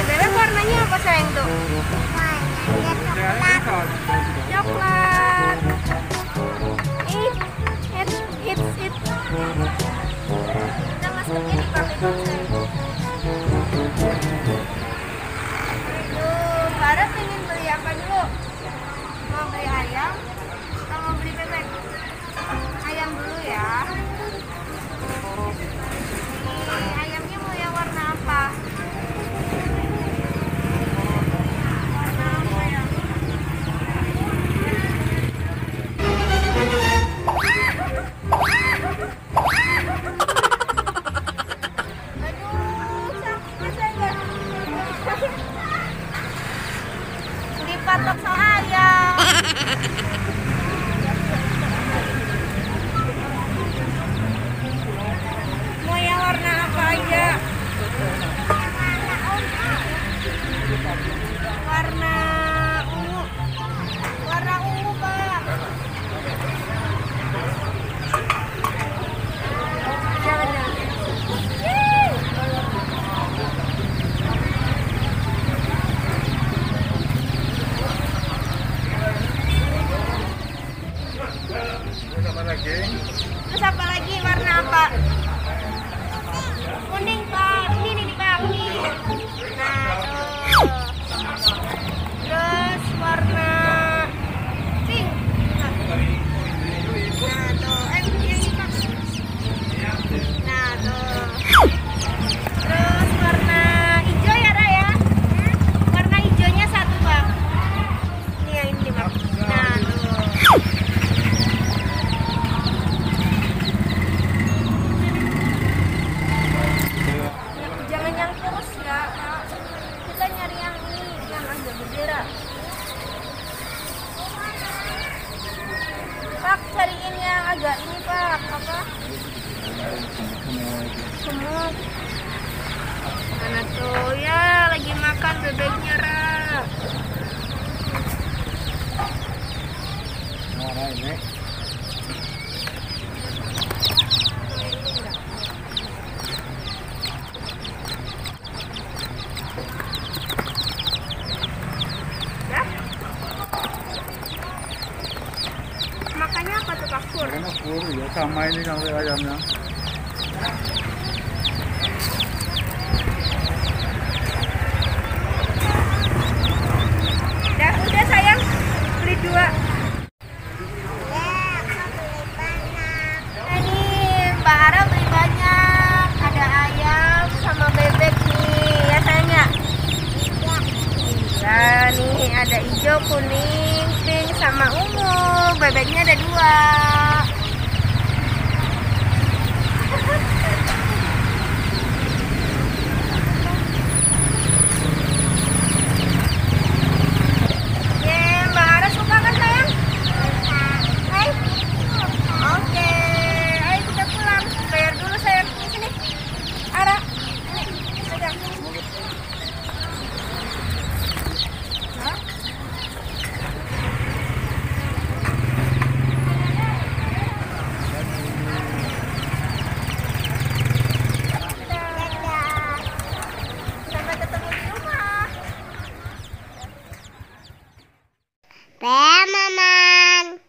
Bebek warnanya apa sayang tuh? Coklat. It's. Kita masuknya di pakai sayang. Tuh, Farah pengen beli apa dulu? Mau beli ayam atau mau beli bebek? Ayam dulu ya. Ayamnya mau yang warna apa? Warna apa ya? Aduh, sakit saya. Dipatok sama ayam. Mau yang warna apa aja? Warna ungu. Warna ungu, Pak. Jangan. Terus apa lagi? Warna apa? Kuning, Pak. Ini nih, Pak. Ini. Nah, tuh. Terus warna pink. Nah, tuh. Yang ini, Pak. Nah, tuh. Terus warna hijau ya, Ra, ya? Warna hijaunya satu, Pak. Ini yang ini, Pak. Nah, tuh. Jangan yang kurus ya, Pak. Kita nyari yang ini, yang agak bendera. Pak, cariin yang agak ini, Pak. Apa? Semut. Mana tuh? Ya, lagi makan bebeknya, Ra. Mana ini? Makannya apa tuh, Pak Pur? Karena pur ya sama ini sampai ayamnya. Udah sayang, beli dua. Ini Mbak Ara beli banyak. Ada ayam sama bebek nih, ya sayangnya. Ya nih ada hijau, kuning, pink sama ungu. Bebeknya ada dua. Mbak Ara suka kan sayang? Hai? Oke, ayo kita pulang. Bayar dulu sayang. Sini. Ara, ini pegang. Hah? Maman.